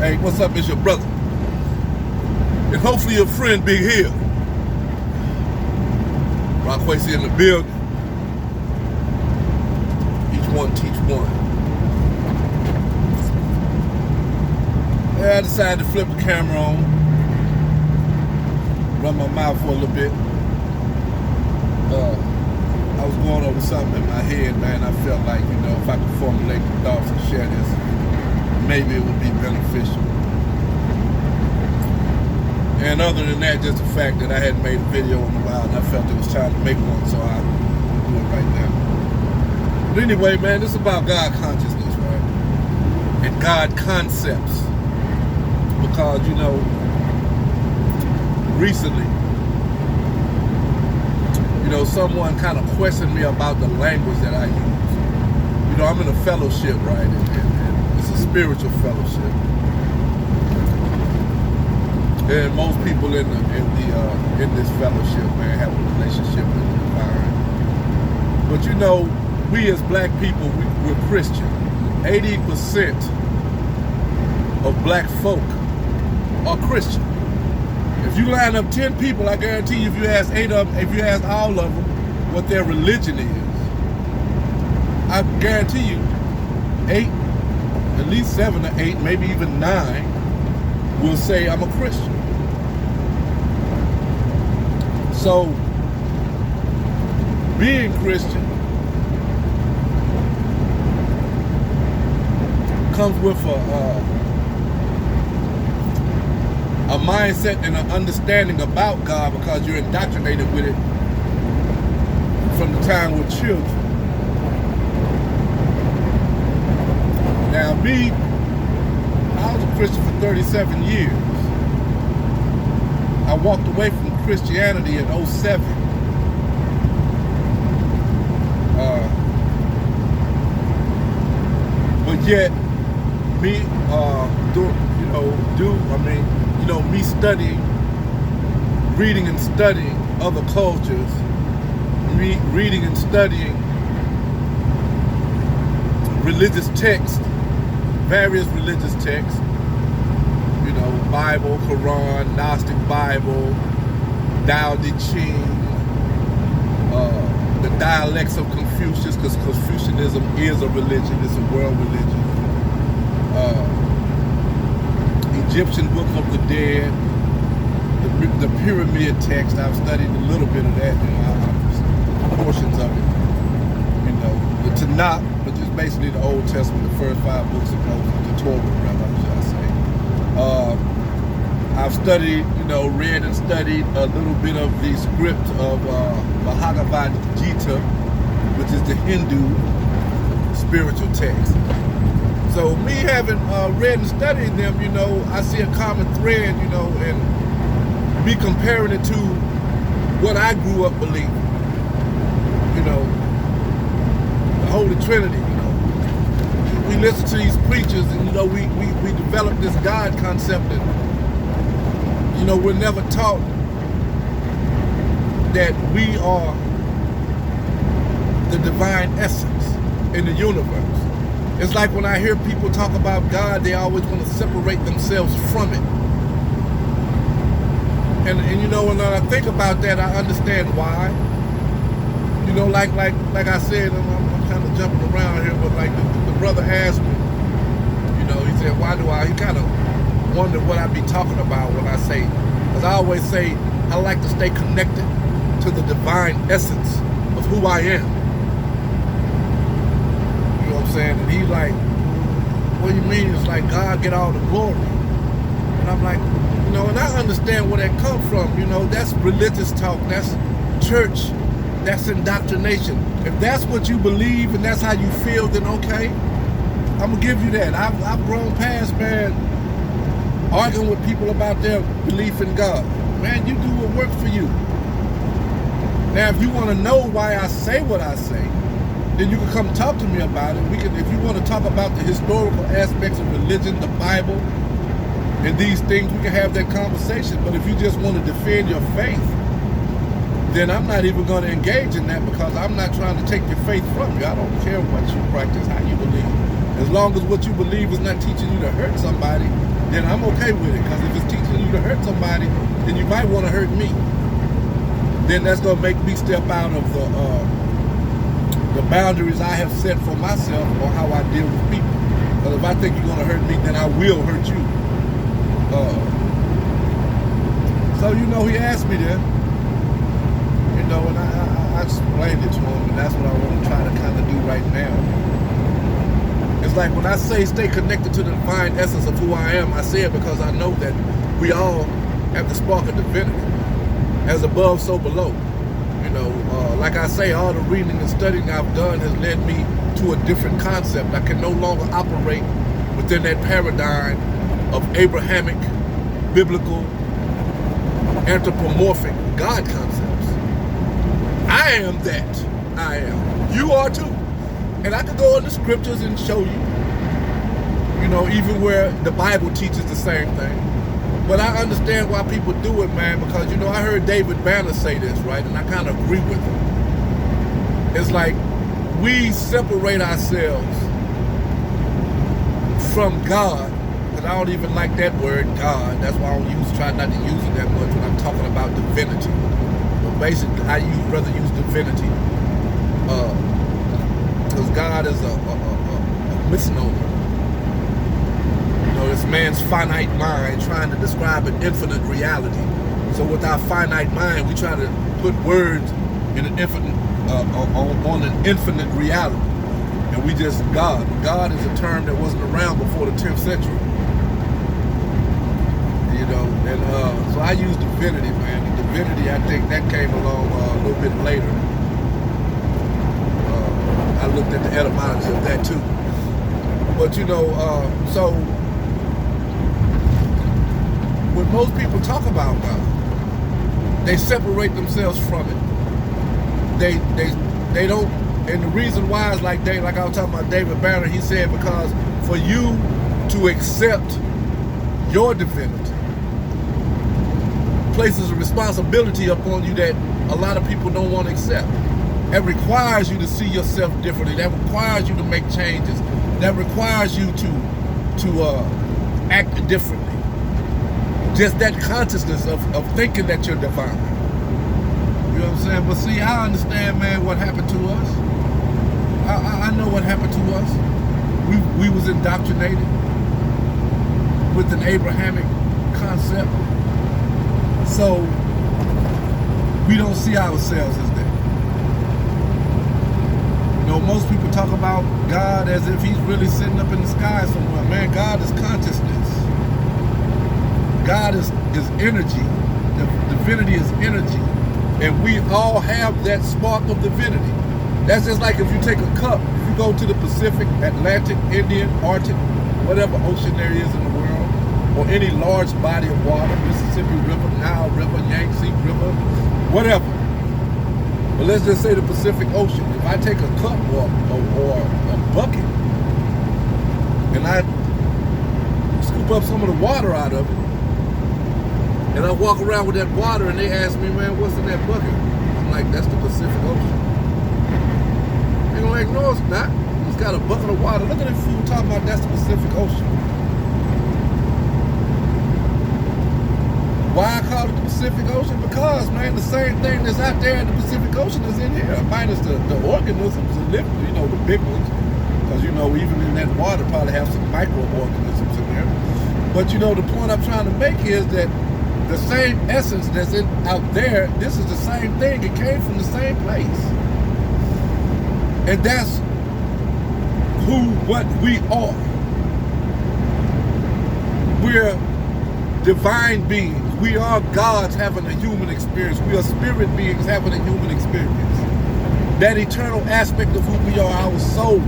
Hey, what's up? It's your brother. And hopefully your friend Big Hill. Rockway's in the building. Each one teach one. Yeah, I decided to flip the camera on. Run my mouth for a little bit. I was going over something in my head, man. I felt like, if I could formulate the thoughts and share this, maybe it would be beneficial. And other than that, just the fact that I hadn't made a video in a while and I felt it was time to make one, so I do it right now. But anyway, man, this is about God consciousness, right? And God concepts. Because, recently, someone kind of questioned me about the language that I use. I'm in a fellowship, right? And it's a spiritual fellowship. And most people in this fellowship, man, have a relationship with the divine. But we as black people, we're Christian. 80% of black folk are Christian. If you line up 10 people, I guarantee you, if you ask all of them what their religion is, I guarantee you, 8, at least 7 or 8, maybe even 9, will say I'm a Christian. So, being Christian comes with a mindset and an understanding about God, because you're indoctrinated with it from the time we're children. Now me, I was a Christian for 37 years. I walked away from Christianity in 2007. But yet, me me studying, reading and studying other cultures, reading and studying religious texts, various religious texts, Bible, Quran, Gnostic Bible, Tao Te Ching, the dialects of Confucius, because Confucianism is a religion, it's a world religion. Egyptian Book of the Dead, the pyramid text. I've studied a little bit of that, portions of it. The Tanakh, which is basically the Old Testament, the first 5 books of Moses, the Torah, rather, should I say. I've studied, read and studied a little bit of the script of Bhagavad Gita, which is the Hindu spiritual text. So me having read and studied them, I see a common thread, and me comparing it to what I grew up believing. The Holy Trinity, We listen to these preachers and, we develop this God concept, and, we're never taught that we are the divine essence in the universe. It's like when I hear people talk about God, they always want to separate themselves from it. And when I think about that, I understand why. Like I said, I'm kind of jumping around here, but like the brother asked me, he said, he kind of wondered what I'd be talking about when I say, because I always say, I like to stay connected to the divine essence of who I am. And he's like, what do you mean? It's like God get all the glory. And I'm like, and I understand where that comes from. That's religious talk, that's church, that's indoctrination. If that's what you believe and that's how you feel, then okay, I'm gonna give you that. I've grown past, man, arguing with people about their belief in God. Man, you do what works for you. Now, if you want to know why I say what I say, then you can come talk to me about it. If you want to talk about the historical aspects of religion, the Bible, and these things, we can have that conversation. But if you just want to defend your faith, then I'm not even going to engage in that, because I'm not trying to take your faith from you. I don't care what you practice, how you believe. As long as what you believe is not teaching you to hurt somebody, then I'm okay with it. Because if it's teaching you to hurt somebody, then you might want to hurt me. Then that's going to make me step out of the boundaries I have set for myself or how I deal with people. Because if I think you're going to hurt me, then I will hurt you. So, he asked me that, and I explained it to him, and that's what I want to try to kind of do right now. It's like when I say stay connected to the divine essence of who I am, I say it because I know that we all have the spark of divinity. As above, so below. Like I say, all the reading and studying I've done has led me to a different concept. I can no longer operate within that paradigm of Abrahamic, biblical, anthropomorphic God concepts. I am that. I am. You are too. And I could go in the scriptures and show you, even where the Bible teaches the same thing. But I understand why people do it, man, because, I heard David Banner say this, right? And I kind of agree with him. It's like we separate ourselves from God, because I don't even like that word, God. That's why I don't try not to use it that much when I'm talking about divinity. But basically, I rather use divinity, because God is a misnomer. It's man's finite mind trying to describe an infinite reality. So with our finite mind, we try to put words in an infinite, on an infinite reality. And we just, God. God is a term that wasn't around before the 10th century. And so I use divinity, man. And divinity, I think that came along a little bit later. I looked at the etymology of that too. But so when most people talk about God, they separate themselves from it. They don't, and the reason why is like I was talking about David Banner. He said because for you to accept your divinity places a responsibility upon you that a lot of people don't want to accept. That requires you to see yourself differently. That requires you to make changes. That requires you to act differently. Just that consciousness of thinking that you're divine. You know what I'm saying? But see, I understand, man, what happened to us. I know what happened to us. We was indoctrinated with an Abrahamic concept. So we don't see ourselves as that. Most people talk about God as if he's really sitting up in the sky somewhere. Man, God is consciousness. God is energy. The divinity is energy. And we all have that spark of divinity. That's just like if you take a cup, if you go to the Pacific, Atlantic, Indian, Arctic, whatever ocean there is in the world, or any large body of water, Mississippi River, Nile River, Yangtze River, whatever. But let's just say the Pacific Ocean. If I take a cup or a bucket and I scoop up some of the water out of it, and I walk around with that water and they ask me, man, what's in that bucket? I'm like, that's the Pacific Ocean. They're like, no, it's not. It's got a bucket of water. Look at that fool talking about that's the Pacific Ocean. Why I call it the Pacific Ocean? Because, man, the same thing that's out there in the Pacific Ocean is in here, minus the organisms, the big ones. Because, even in that water probably have some microorganisms in there. But, the point I'm trying to make is that the same essence that's out there, this is the same thing. It came from the same place. And that's what we are. We're divine beings. We are gods having a human experience. We are spirit beings having a human experience. That eternal aspect of who we are, our soul,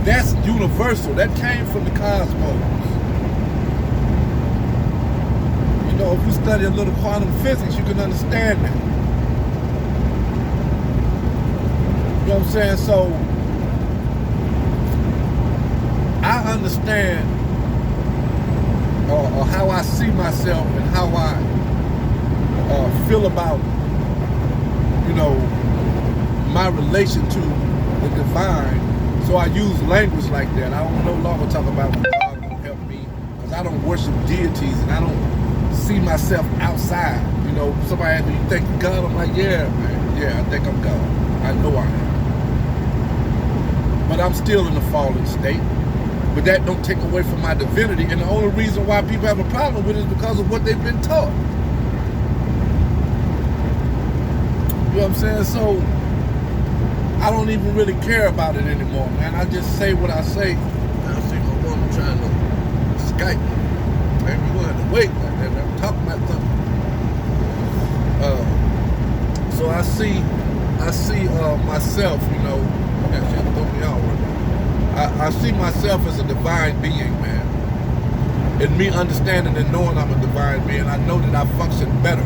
that's universal. That came from the cosmos. If you study a little quantum physics, you can understand that. You know what I'm saying? So, I understand or how I see myself and how I feel about, my relation to the divine. So So I use language like that. I don't no longer talk about when God gonna help me, because I don't worship deities and I don't see myself outside. You know, somebody asks me, you think you're God? I'm like, yeah, man. Yeah, I think I'm God. I know I am. But I'm still in a fallen state. But that don't take away from my divinity. And the only reason why people have a problem with it is because of what they've been taught. You know what I'm saying? So I don't even really care about it anymore, man. I just say what I say. I see my woman trying to Skype me. Maybe you want to wait like that. I'm talking about something. So I see myself, you know, that shit throw me out right now. I see myself as a divine being, man. And me understanding and knowing I'm a divine being, I know that I function better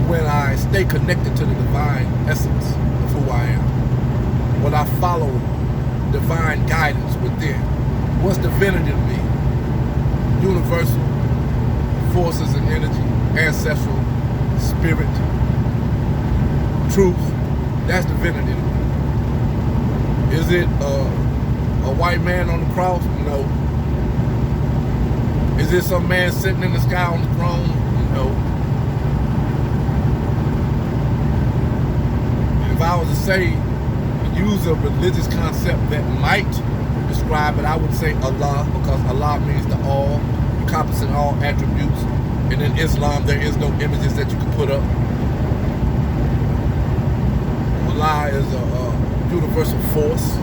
when I stay connected to the divine essence of who I am. When I follow divine guidance within. What's divinity to me? Universal forces and energy, ancestral, spirit, truth. That's divinity to me. Is it a white man on the cross? No. Is it some man sitting in the sky on the throne? No. If I was to say, use a religious concept that might describe it, I would say Allah, because Allah means the all, encompassing all attributes. And in Islam, there is no images that you can put up. Allah is a universal force.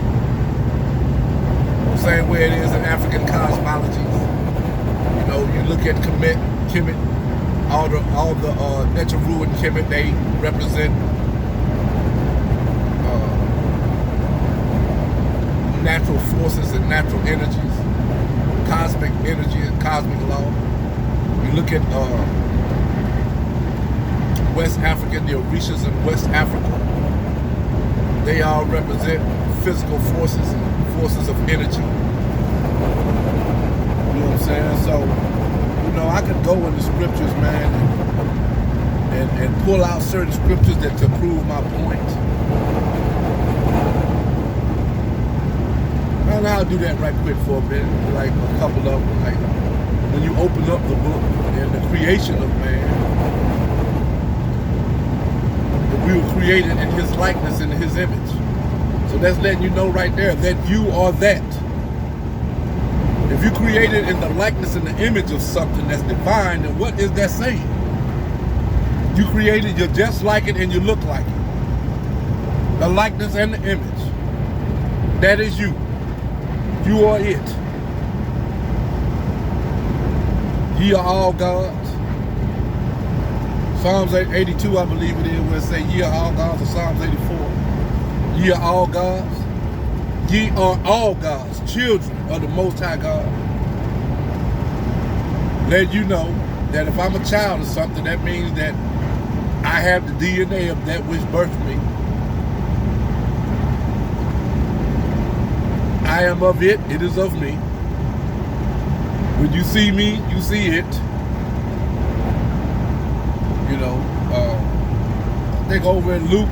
Same way it is in African cosmology. You know, you look at Kemet, all the Neteru and Kemet, they represent natural forces and natural energies, cosmic energy and cosmic law. You look at West Africa, the Orishas in West Africa, they all represent physical forces and forces of energy. You know what I'm saying? So, you know, I could go in the scriptures, man, and pull out certain scriptures that to prove my point. And I'll do that right quick for a minute, like a couple of them. Like when you open up the book and the creation of man, we were created in his likeness and his image. So that's letting you know right there that you are that. If you created in the likeness and the image of something that's divine, then what is that saying? You created, you're just like it and you look like it. The likeness and the image. That is you. You are it. Ye are all gods. Psalms 82, I believe it is, where it says ye are all gods, or Psalms 84. Ye are all gods. Ye are all gods, children of the Most High God. Let you know that if I'm a child of something, that means that I have the DNA of that which birthed me. I am of it, it is of me. When you see me, you see it. You know, I think over in Luke,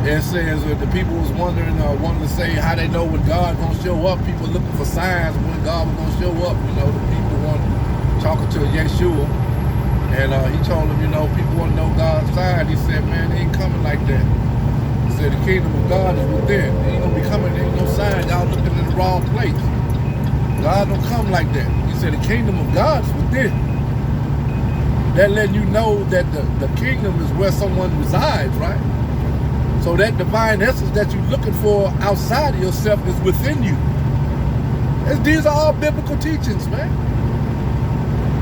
it says that the people was wondering, wanting to say how they know when God gonna show up. People looking for signs when God was gonna show up. You know, the people talking to Yeshua, and he told them, you know, people want to know God's sign. He said, man, they ain't coming like that. He said, the kingdom of God is within. They ain't gonna be coming. There ain't no sign. Y'all looking in the wrong place. God don't come like that. He said, the kingdom of God is within. That letting you know that the kingdom is where someone resides, right? So that divine essence that you're looking for outside of yourself is within you. These are all biblical teachings, man.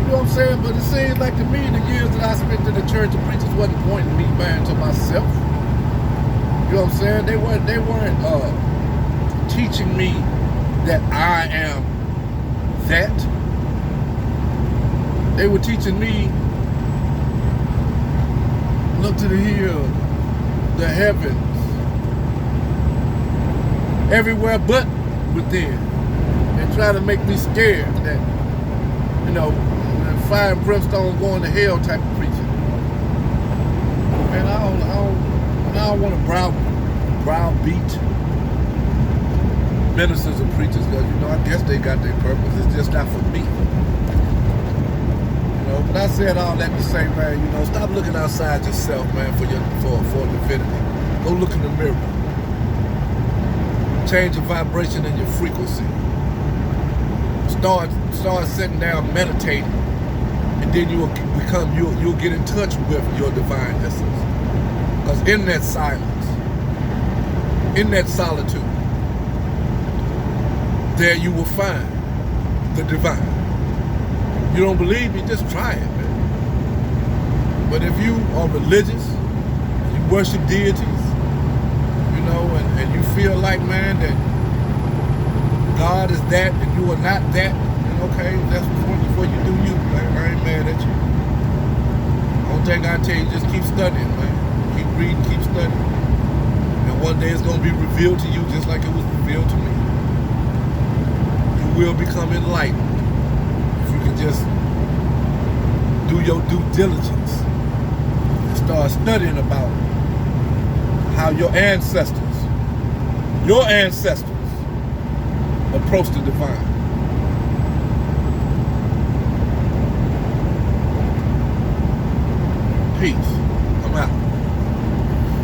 You know what I'm saying? But it seems like to me, the years that I spent in the church, the preachers wasn't pointing me back to myself. You know what I'm saying? They weren't teaching me that I am that. They were teaching me, look to the hill, the heavens, everywhere but within, and try to make me scared that, you know, fire and brimstone going to hell type of preaching. Man, I don't want to browbeat ministers and preachers, because I guess they got their purpose. It's just not for me. But I said all that to say, man, stop looking outside yourself, man, for divinity. Go look in the mirror. Change your vibration and your frequency. Start sitting down, meditating, and then you'll get in touch with your divine essence. Because in that silence, in that solitude, there you will find the divine. You don't believe me? Just try it, man. But if you are religious, you worship deities, and you feel like, man, that God is that and you are not that, then okay, that's before you do you, man. I ain't mad at you. Only thing I tell you, just keep studying, man. Keep reading, keep studying. And one day it's going to be revealed to you just like it was revealed to me. You will become enlightened if you can just do your due diligence and start studying about how your ancestors approach the divine. Peace. I'm out.